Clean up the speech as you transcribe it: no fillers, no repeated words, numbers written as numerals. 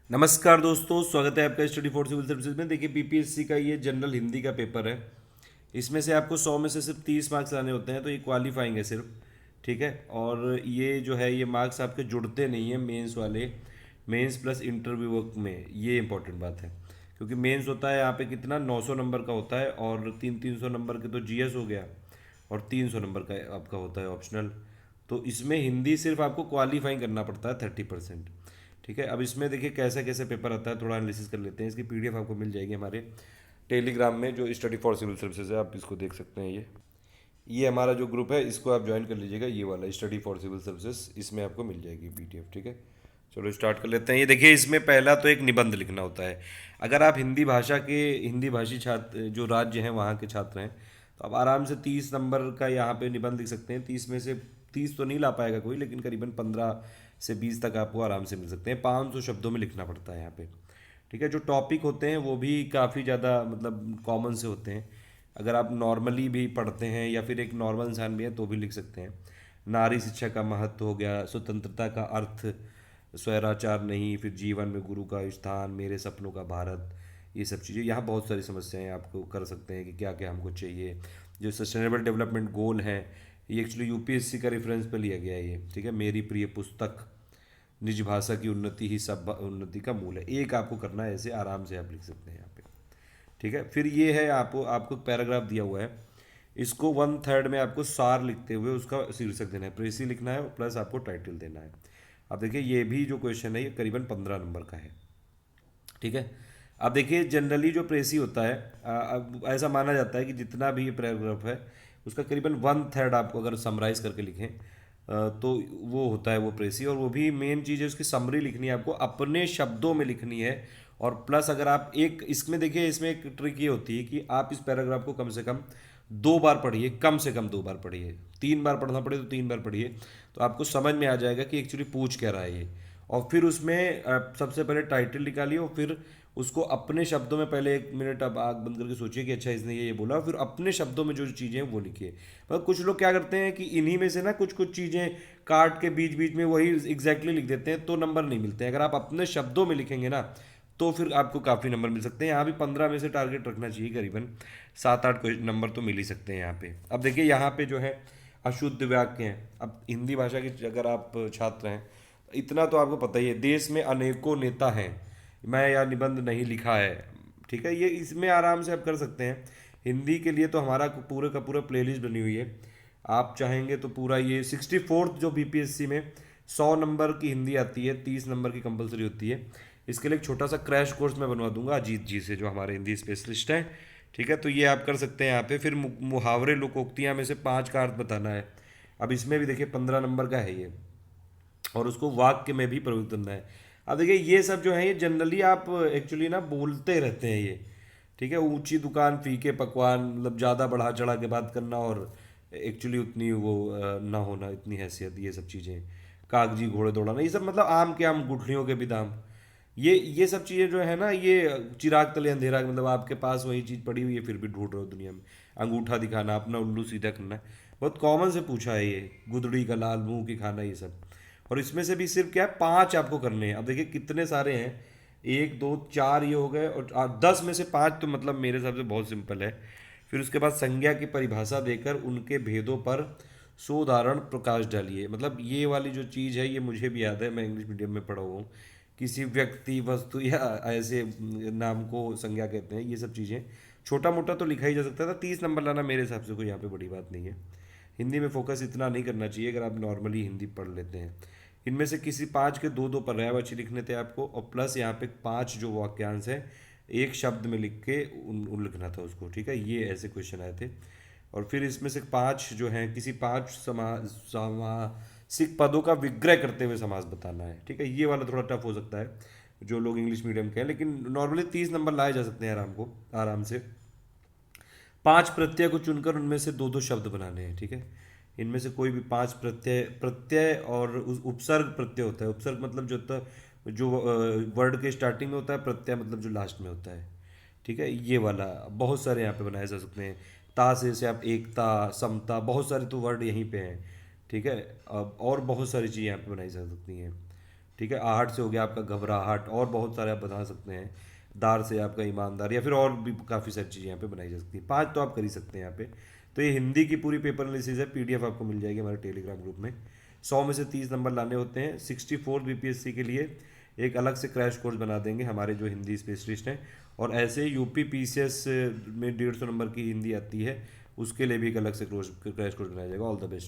नमस्कार दोस्तों, स्वागत है आपका स्टडी फॉर सिविल सर्विसेज में। देखिए, पीपीएससी का ये जनरल हिंदी का पेपर है। इसमें से आपको 100 में से सिर्फ 30 मार्क्स लाने होते हैं, तो ये क्वालिफाइंग है सिर्फ। ठीक है। और ये जो है, ये मार्क्स आपके जुड़ते नहीं हैं मेंस वाले, मेंस प्लस इंटरव्यू वर्क में। ये इंपॉर्टेंट बात है, क्योंकि मेंस होता है यहाँ पे कितना 900 नंबर का होता है, और 300 नंबर के तो जीएस हो गया, और 300 नंबर का आपका होता है ऑप्शनल। तो इसमें हिंदी सिर्फ आपको क्वालिफाई करना पड़ता है 30%। ठीक है। अब इसमें देखिए कैसे कैसे पेपर आता है, थोड़ा एनालिसिस कर लेते हैं। इसकी पीडीएफ आपको मिल जाएगी हमारे टेलीग्राम में, जो स्टडी फॉर सिविल सर्विसेज है, आप इसको देख सकते हैं। ये हमारा जो ग्रुप है, इसको आप ज्वाइन कर लीजिएगा, ये वाला स्टडी फॉर सिविल सर्विसेज, इसमें आपको मिल जाएगी पीडीएफ। ठीक है। चलो स्टार्ट कर लेते हैं। ये देखिए, इसमें पहला तो एक निबंध लिखना होता है। अगर आप हिंदी भाषा के, हिंदी भाषी छात्र जो राज्य हैं वहाँ के छात्र हैं, तो आप आराम से 30 नंबर का यहाँ पे निबंध लिख सकते हैं। 30 में से 30 तो नहीं ला पाएगा कोई, लेकिन करीबन 15 से 20 तक आपको आराम से मिल सकते हैं। 500 शब्दों में लिखना पड़ता है यहाँ पे। ठीक है। जो टॉपिक होते हैं वो भी काफ़ी ज़्यादा मतलब कॉमन से होते हैं। अगर आप नॉर्मली भी पढ़ते हैं या फिर एक नॉर्मल इंसान भी है तो भी लिख सकते हैं। नारी शिक्षा का महत्व हो गया, स्वतंत्रता का अर्थ, स्वैराचार नहीं, फिर जीवन में गुरु का स्थान, मेरे सपनों का भारत, ये सब चीज़ें। यहाँ बहुत सारी समस्याएं आपको कर सकते हैं कि क्या क्या हमको चाहिए। जो सस्टेनेबल डेवलपमेंट गोल है, ये एक्चुअली यूपीएससी का रेफरेंस पे लिया गया है ये। ठीक है। मेरी प्रिय पुस्तक, निज भाषा की उन्नति ही सब उन्नति का मूल है, एक आपको करना है, ऐसे आराम से आप लिख सकते हैं यहाँ पे। ठीक है। फिर ये है, आपको आपको पैराग्राफ दिया हुआ है, इसको 1/3 में आपको सार लिखते हुए उसका शीर्षक देना है, प्रेसी लिखना है, प्लस आपको टाइटल देना है। अब देखिए, ये भी जो क्वेश्चन है ये करीबन 15 नंबर का है। ठीक है। अब देखिए, जनरली जो प्रेसी होता है, अब ऐसा माना जाता है कि जितना भी ये पैराग्राफ है उसका करीबन 1/3 आपको अगर समराइज करके लिखें, तो वो होता है वो प्रेसी। और वो भी मेन चीज़ है, उसकी समरी लिखनी है आपको, अपने शब्दों में लिखनी है। और प्लस अगर आप एक इसमें देखिए, इसमें एक ट्रिक ये होती है कि आप इस पैराग्राफ को कम से कम 2 बार पढ़िए, कम से कम 2 बार पढ़िए। 3 बार पढ़ना पड़े तो 3 बार पढ़िए, तो आपको समझ में आ जाएगा कि एक्चुअली पूछ क्या रहा है ये। और फिर उसमें सबसे पहले टाइटल निकालिए, और फिर उसको अपने शब्दों में, पहले 1 मिनट आप आग बंद करके सोचिए कि अच्छा इसने ये बोला, फिर अपने शब्दों में जो चीज़ें हैं वो लिखिए। मतलब कुछ लोग क्या करते हैं कि इन्हीं में से ना कुछ कुछ चीज़ें काट के बीच बीच में वही एग्जैक्टली लिख देते हैं, तो नंबर नहीं मिलते हैं। अगर आप अपने शब्दों में लिखेंगे ना, तो फिर आपको काफ़ी नंबर मिल सकते हैं। यहाँ भी 15 में से टारगेट रखना चाहिए, करीबन 7-8 नंबर तो मिल ही सकते हैं यहाँ पे। अब देखिए, यहाँ पे जो है अशुद्ध वाक्य हैं। अब हिंदी भाषा के अगर आप छात्र हैं, इतना तो आपको पता ही है, देश में अनेकों नेता हैं, मैं यह निबंध नहीं लिखा है। ठीक है। ये इसमें आराम से आप कर सकते हैं। हिंदी के लिए तो हमारा पूरे का पूरा प्लेलिस्ट बनी हुई है। आप चाहेंगे तो पूरा ये 64th जो बीपीएससी में 100 नंबर की हिंदी आती है, 30 नंबर की कंपलसरी होती है, इसके लिए एक छोटा सा क्रैश कोर्स मैं बनवा दूंगा अजीत जी से, जो हमारे हिंदी स्पेशलिस्ट हैं। ठीक है। तो ये आप कर सकते हैं यहाँ पे। फिर मुहावरे लोकोक्तियाँ में से 5 का अर्थ बताना है। अब इसमें भी देखिए 15 नंबर का है ये, और उसको वाक्य में भी प्रयुक्त करना है। अब देखिए, ये सब जो है ये जनरली आप एक्चुअली ना बोलते रहते हैं ये। ठीक है। ऊंची दुकान फीके पकवान, मतलब ज़्यादा बढ़ा चढ़ा के बात करना, और एक्चुअली उतनी वो ना होना, इतनी हैसियत, ये सब चीज़ें। कागजी घोड़े दौड़ाना, ये सब मतलब आम के आम गुठलियों के भी दाम। ये सब चीज़ें जो है ना, ये चिराग तले अंधेरा, मतलब आपके पास वही चीज़ पड़ी हुई है फिर भी ढूंढ रहे हो दुनिया में। अंगूठा दिखाना, अपना उल्लू सीधा करना है, बहुत कॉमन से पूछा है ये। गुदड़ी का लाल मुंह की खाना, ये सब। और इसमें से भी सिर्फ क्या है, 5 आपको करने हैं। अब देखिए कितने सारे हैं, 1 2 4 ये हो गए, और 10 में से 5 तो मतलब मेरे हिसाब से बहुत सिंपल है। फिर उसके बाद संज्ञा की परिभाषा देकर उनके भेदों पर सोदाहरण प्रकाश डालिए। मतलब ये वाली जो चीज़ है, ये मुझे भी याद है, मैं इंग्लिश मीडियम में पढ़ा हुआ हूँ। किसी व्यक्ति, वस्तु या ऐसे नाम को संज्ञा कहते हैं, ये सब चीज़ें। छोटा मोटा तो लिखा ही जा सकता था। 30 नंबर लाना मेरे हिसाब से कोई यहाँ पे बड़ी बात नहीं है। हिंदी में फोकस इतना नहीं करना चाहिए अगर आप नॉर्मली हिंदी पढ़ लेते हैं। इनमें से किसी 5 के 2 2 पर्यायवाची लिखने थे आपको, और प्लस यहाँ पे 5 जो वाक्यांश है, एक शब्द में लिख के उन लिखना था उसको। ठीक है। ये ऐसे क्वेश्चन आए थे। और फिर इसमें से 5 जो हैं, किसी 5 समासिक पदों का विग्रह करते हुए समास बताना है। ठीक है। ये वाला थोड़ा टफ हो सकता है जो लोग इंग्लिश मीडियम के हैं, लेकिन नॉर्मली 30 नंबर लाए जा सकते हैं आराम से। 5 प्रत्यय को चुनकर उनमें से 2 2 शब्द बनाने हैं। ठीक है। इनमें से कोई भी 5 प्रत्यय प्रत्यय और उपसर्ग प्रत्यय होता है। उपसर्ग मतलब जो होता है, जो वर्ड के स्टार्टिंग में होता है, प्रत्यय मतलब जो लास्ट में होता है। ठीक है। ये वाला बहुत सारे यहाँ पे बनाए जा सकते हैं। ता से आप एकता, समता, बहुत सारे तो वर्ड यहीं पे हैं। ठीक है। अब और बहुत सारी चीज़ें यहाँ पे बनाई जा सकती हैं। ठीक है। आहट से हो गया आपका घबराहट, और बहुत सारे आप बना सकते हैं। दार से आपका ईमानदार, या फिर और भी काफ़ी सारी चीज़ें यहाँ पे बनाई जा सकती हैं। 5 तो आप कर ही सकते हैं यहाँ पे। तो ये हिंदी की पूरी पेपर एनालिसिस है, पीडीएफ आपको मिल जाएगी हमारे टेलीग्राम ग्रुप में। 100 में से 30 नंबर लाने होते हैं। 64 बीपीएससी के लिए एक अलग से क्रैश कोर्स बना देंगे हमारे जो हिंदी स्पेशलिस्ट हैं, और ऐसे यूपी पीसीएस में 150 नंबर की हिंदी आती है, उसके लिए भी एक अलग से क्रैश कोर्स बनाया जाएगा। All the best.